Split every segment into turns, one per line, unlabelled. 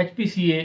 HPCA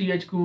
THQ,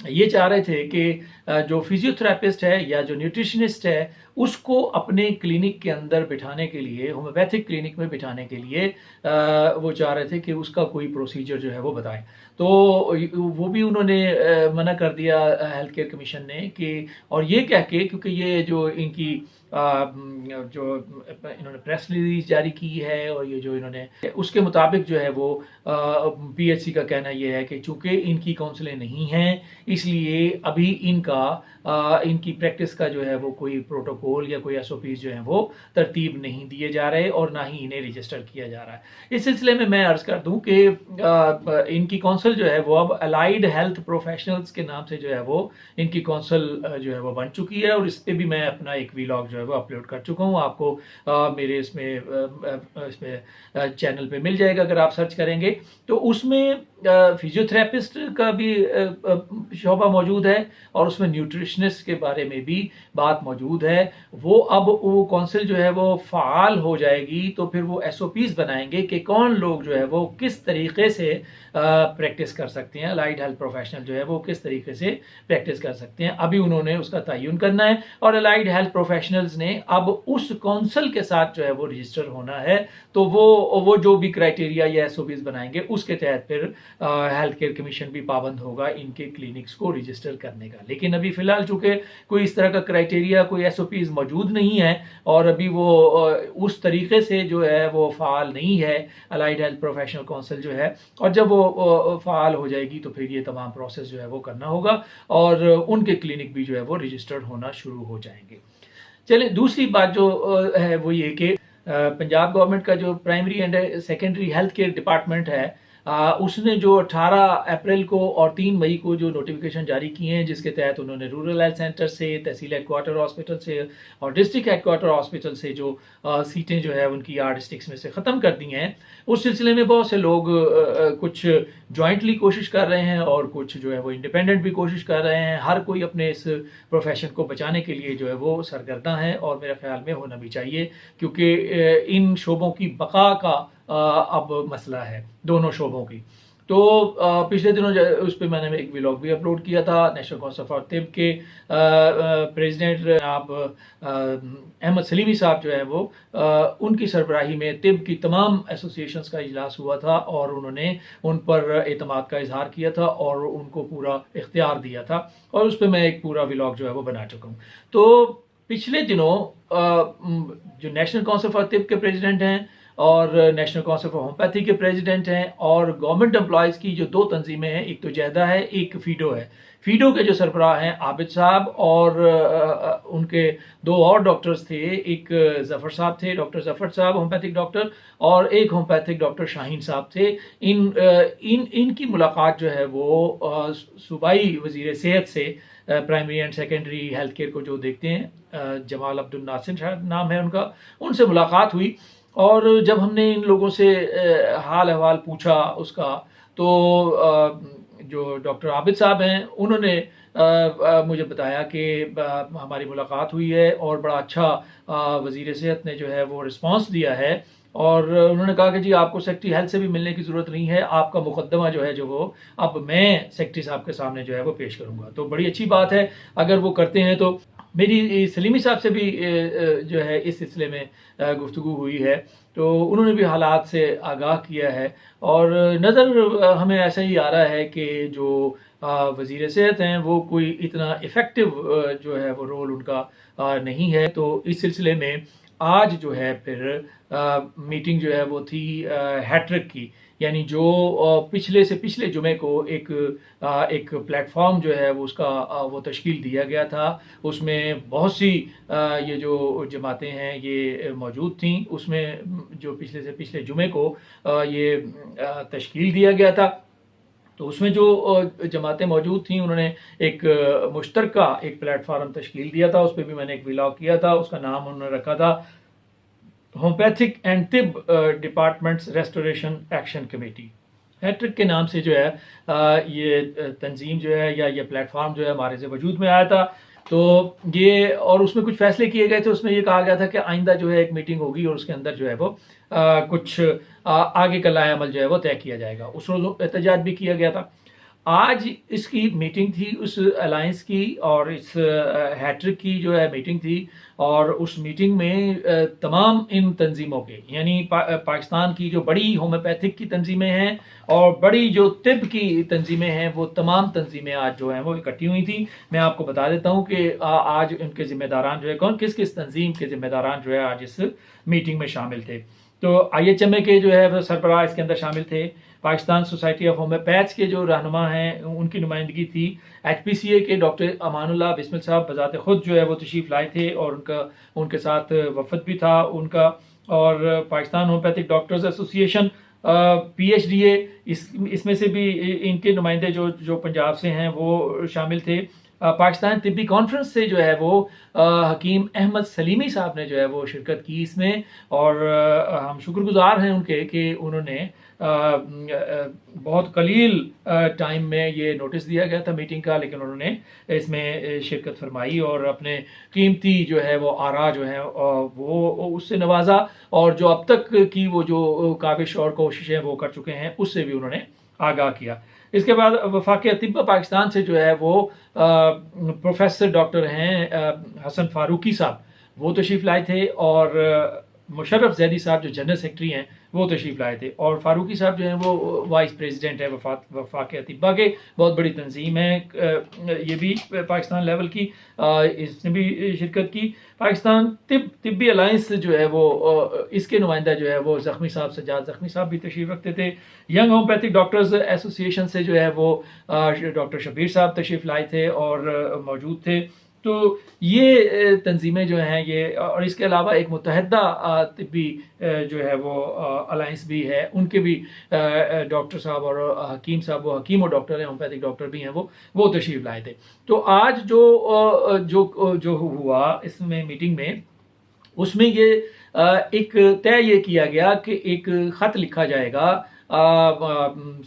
یہ چاہ رہے تھے کہ جو فزیوتھراپسٹ ہے یا جو نیوٹریشنسٹ ہے اس کو اپنے کلینک کے اندر بٹھانے کے لیے، ہومیوپیتھک کلینک میں بٹھانے کے لیے وہ چاہ رہے تھے کہ اس کا کوئی پروسیجر جو ہے وہ بتائیں. تو وہ بھی انہوں نے منع کر دیا ہیلتھ کیئر کمیشن نے، کہ اور یہ کہہ کے، کیونکہ یہ جو ان کی جو انہوں نے پریس ریلیز جاری کی ہے، اور یہ جو انہوں نے اس کے مطابق جو ہے وہ پی ایچ سی کا کہنا یہ ہے کہ چونکہ ان کی کونسلیں نہیں ہیں، اس لیے ابھی ان کی پریکٹس کا جو ہے وہ کوئی پروٹوکول یا کوئی ایس او پیز جو ہیں وہ ترتیب نہیں دیے جا رہے، اور نہ ہی انہیں رجسٹر کیا جا رہا ہے. اس سلسلے میں عرض کر دوں کہ ان کی کونسل جو ہے وہ اب الائیڈ ہیلتھ پروفیشنلز کے نام سے جو ہے وہ ان کی کونسل جو ہے وہ بن چکی ہے، اور اس پہ بھی میں اپنا ایک ویلاگ جو ہے وہ اپلوڈ کر چکا ہوں. آپ کو میرے اس میں چینل پہ مل جائے گا اگر آپ سرچ کریں گے. تو اس میں فزیوتھراپسٹ کا بھی شعبہ موجود ہے، اور اس میں نیوٹریشنسٹ کے بارے میں بھی بات موجود ہے. اب وہ کونسل جو ہے وہ فعال ہو جائے گی، تو پھر وہ ایس او پیز بنائیں گے کہ کون لوگ جو ہے وہ کس طریقے سے پریکٹس کر سکتے ہیں، الائیڈ ہیلتھ پروفیشنل جو ہے وہ کس طریقے سے پریکٹس کر سکتے ہیں. ابھی انہوں نے اس کا تعین کرنا ہے، اور الائیڈ ہیلتھ پروفیشنلز نے اب اس کونسل کے ساتھ جو ہے وہ رجسٹر ہونا ہے. تو وہ جو بھی کرائٹیریا یا ایس او پیز بنائیں گے اس کے تحت پھر ہیلتھ کیئر کمیشن بھی پابند ہوگا ان کے کلینکس کو رجسٹر کرنے کا. لیکن ابھی فی الحال چونکہ کوئی اس طرح کا کرائٹیریا، کوئی ایس او پیز موجود نہیں ہے، اور ابھی وہ اس طریقے سے جو ہے وہ فعال نہیں ہے الائیڈ ہیلتھ پروفیشنل کونسل جو ہے، اور جب وہ فعال ہو جائے گی تو پھر یہ تمام پروسیس جو ہے وہ کرنا ہوگا، اور ان کے کلینک بھی جو ہے وہ رجسٹرڈ ہونا شروع ہو جائیں گے. چلیں، دوسری بات جو ہے وہ یہ کہ پنجاب گورنمنٹ کا جو primary and secondary health care department ہے، اس نے جو 18 اپریل کو اور 3 مئی کو جو نوٹیفیکیشن جاری کیے ہیں، جس کے تحت انہوں نے رورل ہیلتھ سینٹر سے، تحصیل ہیڈ کوارٹر ہاسپٹل سے اور ڈسٹرکٹ ہیڈ کوارٹر ہاسپٹل سے جو سیٹیں جو ہے ان کی 8 ڈسٹرکٹس میں سے ختم کر دی ہیں، اس سلسلے میں بہت سے لوگ کچھ جوائنٹلی کوشش کر رہے ہیں، اور کچھ جو ہے وہ انڈیپینڈنٹ بھی کوشش کر رہے ہیں. ہر کوئی اپنے اس پروفیشن کو بچانے کے لیے جو ہے وہ سرگرداں ہے، اور میرے خیال میں ہونا بھی چاہیے، کیونکہ ان شعبوں کی بقا کا اب مسئلہ ہے، دونوں شعبوں کی. تو پچھلے دنوں اس پہ میں نے ایک ویلاگ بھی اپلوڈ کیا تھا. نیشنل کونسل فار طب کے پریزیڈنٹ جناب احمد سلیمی صاحب جو ہے وہ ان کی سربراہی میں طب کی تمام ایسوسیشنز کا اجلاس ہوا تھا، اور انہوں نے ان پر اعتماد کا اظہار کیا تھا، اور ان کو پورا اختیار دیا تھا، اور اس پہ میں ایک پورا ویلاگ جو ہے وہ بنا چکا ہوں. تو پچھلے دنوں جو نیشنل کونسل فار طب کے پریزیڈنٹ ہیں، اور نیشنل کونسل فار ہومیوپیتھی کے پریزیڈنٹ ہیں، اور گورنمنٹ امپلائیز کی جو 2 تنظیمیں ہیں، ایک تو جہدہ ہے، ایک فیڈو ہے. فیڈو کے جو سربراہ ہیں عابد صاحب، اور ان کے 2 اور ڈاکٹرز تھے، ایک ظفر صاحب تھے، ڈاکٹر ظفر صاحب ہومیوپیتھک ڈاکٹر، اور ایک ہومیوپیتھک ڈاکٹر شاہین صاحب تھے. ان کی ملاقات جو ہے وہ صوبائی وزیر صحت سے، primary and secondary health care کو جو دیکھتے ہیں، جمال عبد الناصر شاید نام ہے ان کا، ان سے ملاقات ہوئی. اور جب ہم نے ان لوگوں سے حال احوال پوچھا اس کا، تو جو ڈاکٹر عابد صاحب ہیں انہوں نے مجھے بتایا کہ ہماری ملاقات ہوئی ہے، اور بڑا اچھا وزیر صحت نے جو ہے وہ رسپانس دیا ہے، اور انہوں نے کہا کہ جی آپ کو سیکرٹری ہیلتھ سے بھی ملنے کی ضرورت نہیں ہے، آپ کا مقدمہ جو ہے جو وہ اب میں سیکرٹری صاحب کے سامنے جو ہے وہ پیش کروں گا. تو بڑی اچھی بات ہے اگر وہ کرتے ہیں. تو میری سلیمی صاحب سے بھی جو ہے اس سلسلے میں گفتگو ہوئی ہے، تو انہوں نے بھی حالات سے آگاہ کیا ہے، اور نظر ہمیں ایسا ہی آ رہا ہے کہ جو وزیر صحت ہیں وہ کوئی اتنا افیکٹو جو ہے وہ رول ان کا نہیں ہے. تو اس سلسلے میں آج جو ہے پھر میٹنگ جو ہے وہ تھی ہیٹرک کی، یعنی جو پچھلے سے پچھلے جمعے کو ایک پلیٹ فارم جو ہے وہ اس کا وہ تشکیل دیا گیا تھا. اس میں بہت سی یہ جو جماعتیں ہیں یہ موجود تھیں. اس میں جو پچھلے سے پچھلے جمعے کو یہ تشکیل دیا گیا تھا، تو اس میں جو جماعتیں موجود تھیں انہوں نے ایک مشترکہ ایک پلیٹ فارم تشکیل دیا تھا. اس پہ بھی میں نے ایک ویلاگ کیا تھا. اس کا نام انہوں نے رکھا تھا ہومیوپیتھک اینڈ طب departments restoration action committee. Hat-trick کے نام سے جو ہے یہ تنظیم جو ہے یا یہ پلیٹ فارم جو ہے ہمارے سے وجود میں آیا تھا. تو یہ اور اس میں کچھ فیصلے کیے گئے تھے. اس میں یہ کہا گیا تھا کہ آئندہ جو ہے ایک میٹنگ ہوگی، اور اس کے اندر جو ہے وہ کچھ آگے کا لائحہ عمل جو ہے وہ طے کیا جائے گا. اس روز احتجاج بھی کیا گیا تھا. آج اس کی میٹنگ تھی اس الائنس کی، اور اس ہیٹرک کی جو ہے میٹنگ تھی، اور اس میٹنگ میں تمام ان تنظیموں کے، یعنی پاکستان کی جو بڑی ہومیوپیتھک کی تنظیمیں ہیں اور بڑی جو طب کی تنظیمیں ہیں، وہ تمام تنظیمیں آج جو ہیں وہ اکٹھی ہوئی تھیں۔ میں آپ کو بتا دیتا ہوں کہ آج ان کے ذمہ داران جو ہے کس کس تنظیم کے ذمہ داران جو ہے آج اس میٹنگ میں شامل تھے۔ تو IHMA کے جو ہے سربراہ اس کے اندر شامل تھے، پاکستان سوسائٹی آف ہومیوپیتھس کے جو رہنما ہیں ان کی نمائندگی تھی، HPCA کے ڈاکٹر امان اللہ بسمل صاحب بذات خود جو ہے وہ تشریف لائے تھے، اور ان کے ساتھ وفد بھی تھا ان کا، اور پاکستان ہومیوپیتھک ڈاکٹرز ایسوسی ایشن PHDA اس میں سے بھی ان کے نمائندے جو پنجاب سے ہیں وہ شامل تھے۔ پاکستان طبی کانفرنس سے جو ہے وہ حکیم احمد سلیمی صاحب نے جو ہے وہ شرکت کی اس میں، اور ہم شکر گزار ہیں ان کے کہ انہوں نے بہت قلیل ٹائم میں یہ نوٹس دیا گیا تھا میٹنگ کا، لیکن انہوں نے اس میں شرکت فرمائی اور اپنے قیمتی جو ہے وہ آراء جو ہیں وہ اس سے نوازا، اور جو اب تک کی وہ جو کاوش اور کوششیں وہ کر چکے ہیں اس سے بھی انہوں نے آگاہ کیا۔ اس کے بعد وفاق اطباء پاکستان سے جو ہے وہ پروفیسر ڈاکٹر ہیں حسن فاروقی صاحب، وہ تشریف لائے تھے، اور مشرف زیدی صاحب جو جنرل سیکرٹری ہیں وہ تشریف لائے تھے، اور فاروقی صاحب جو ہیں وہ وائس پریزیڈنٹ ہے وفاق اطباء کے، بہت بڑی تنظیم ہے یہ بھی پاکستان لیول کی، اس نے بھی شرکت کی۔ پاکستان طبی الائنس جو ہے وہ اس کے نمائندہ جو ہے وہ زخمی صاحب سجاد زخمی صاحب بھی تشریف رکھتے تھے۔ ینگ ہومیوپیتھک ڈاکٹرز ایسوسی ایشن سے جو ہے وہ ڈاکٹر شبیر صاحب تشریف لائے تھے اور موجود تھے۔ تو یہ تنظیمیں جو ہیں یہ، اور اس کے علاوہ ایک متحدہ طبی جو ہے وہ الائنس بھی ہے، ان کے بھی ڈاکٹر صاحب اور حکیم صاحب، وہ حکیم اور ڈاکٹر ہیں، ہومیوپیتھک ڈاکٹر بھی ہیں، وہ تشریف لائے تھے۔ تو آج جو ہوا اس میں میٹنگ میں، اس میں یہ ایک طے یہ کیا گیا کہ ایک خط لکھا جائے گا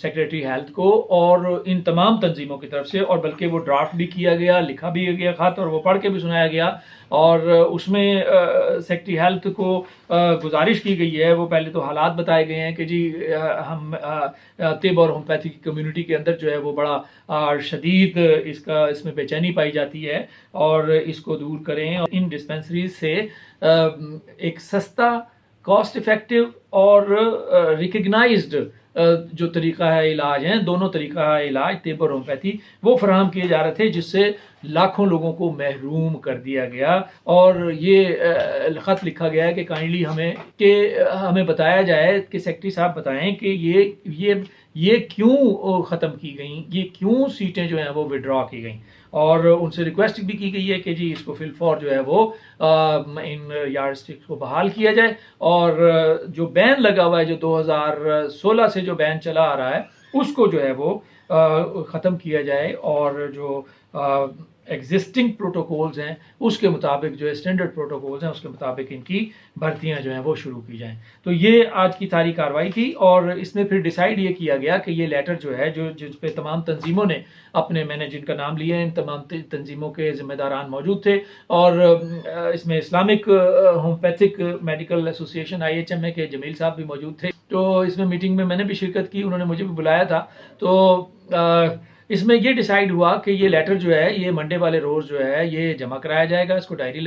سیکریٹری ہیلتھ کو اور ان تمام تنظیموں کی طرف سے، اور بلکہ وہ ڈرافٹ بھی کیا گیا، لکھا بھی گیا خط، اور وہ پڑھ کے بھی سنایا گیا، اور اس میں سیکریٹری ہیلتھ کو گزارش کی گئی ہے، وہ پہلے تو حالات بتائے گئے ہیں کہ جی ہم طب اور ہومیوپیتھی کی کمیونٹی کے اندر جو ہے وہ بڑا شدید اس میں بے چینی پائی جاتی ہے، اور اس کو دور کریں، اور ان ڈسپینسریز سے ایک سستا، کاسٹ افیکٹو اور ریکگنائزڈ جو طریقہ ہے علاج ہیں، دونوں طریقہ ہے علاج طب اور ہومیوپیتھی، وہ فراہم کیے جا رہے تھے، جس سے لاکھوں لوگوں کو محروم کر دیا گیا۔ اور یہ خط لکھا گیا ہے کہ کائنڈلی ہمیں بتایا جائے کہ سیکرٹری صاحب بتائیں کہ یہ کیوں ختم کی گئیں، یہ کیوں سیٹیں جو ہیں وہ وڈرا کی گئیں، اور ان سے ریکویسٹ بھی کی گئی ہے کہ جی اس کو فل فور جو ہے وہ ان یارڈ اسٹکس کو بحال کیا جائے، اور جو بین لگا ہوا ہے، جو 2016 سے جو بین چلا آ رہا ہے، اس کو جو ہے وہ ختم کیا جائے، اور جو ایگزسٹنگ پروٹوکولز ہیں اس کے مطابق، جو اسٹینڈرڈ پروٹوکولز ہیں اس کے مطابق ان کی بھرتیاں جو ہیں وہ شروع کی جائیں۔ تو یہ آج کی ساری کارروائی تھی، اور اس میں پھر ڈیسائیڈ یہ کیا گیا کہ یہ لیٹر جو ہے جس پہ تمام تنظیموں نے میں نے جن کا نام لیا ہے، ان تمام تنظیموں کے ذمہ داران موجود تھے، اور اس میں اسلامک ہومیوپیتھک میڈیکل ایسوسی ایشن IHMA کے جمیل صاحب بھی موجود تھے۔ تو اس میں میٹنگ میں نے بھی شرکت کی، انہوں نے مجھے بھی بلایا تھا۔ تو اس میں یہ ڈیسائیڈ ہوا کہ یہ لیٹر جو ہے یہ منڈے والے روز جو ہے یہ جمع کرایا جائے گا، اس کو ڈائری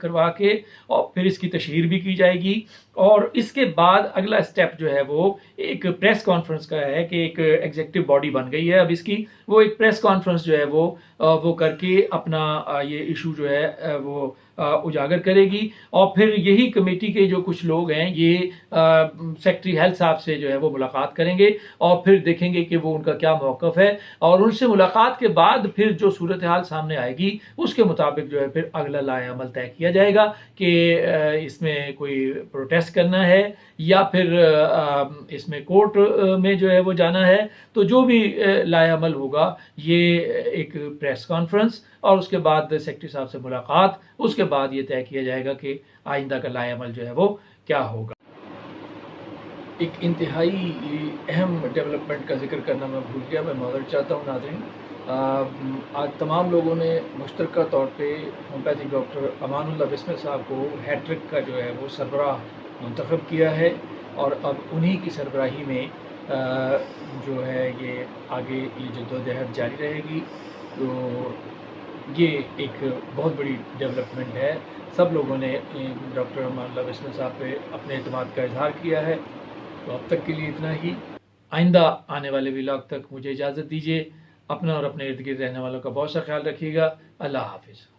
کروا کے، اور پھر اس کی تشہیر بھی کی جائے گی، اور اس کے بعد اگلا اسٹیپ جو ہے وہ ایک پریس کانفرنس کا ہے کہ ایک ایگزیکٹو باڈی بن گئی ہے اب اس کی، وہ ایک پریس کانفرنس جو ہے وہ کر کے اپنا یہ ایشو جو ہے وہ اجاگر کرے گی، اور پھر یہی کمیٹی کے جو کچھ لوگ ہیں یہ سیکرٹری ہیلتھ صاحب سے جو ہے وہ ملاقات کریں گے، اور پھر دیکھیں گے کہ وہ ان کا کیا موقف ہے، اور ان سے ملاقات کے بعد پھر جو صورتحال سامنے آئے گی اس کے مطابق جو ہے پھر اگلا لائحہ عمل طے کیا جائے گا کہ اس میں کوئی پروٹیسٹ کرنا ہے یا پھر اس میں کورٹ میں جو ہے وہ جانا ہے۔ تو جو بھی لائحہ عمل ہوگا، یہ ایک پریس کانفرنس اور اس کے بعد سیکرٹری صاحب سے ملاقات، اس کے بعد یہ طے کیا جائے گا کہ آئندہ کا لائحہ عمل جو ہے وہ کیا ہوگا۔ ایک انتہائی اہم ڈیولپمنٹ کا ذکر کرنا میں بھول گیا، میں معذرت چاہتا ہوں ناظرین۔ آج تمام لوگوں نے مشترکہ طور پہ ہومیوپیتھک ڈاکٹر امان اللہ بسمل صاحب کو ہیٹرک کا جو ہے وہ سربراہ منتخب کیا ہے، اور اب انہی کی سربراہی میں جو ہے یہ آگے یہ جدوجہد جاری رہے گی. تو یہ ایک بہت بڑی ڈیولپمنٹ ہے. سب لوگوں نے ڈاکٹر امان اللہ بسمل صاحب پہ اپنے اعتماد کا اظہار کیا ہے. تو اب تک کے لیے اتنا ہی. آئندہ آنے والے ولاگ تک مجھے اجازت دیجیے. اپنا اور اپنے ارد گرد رہنے والوں کا بہت سا خیال رکھیے گا. اللہ حافظ.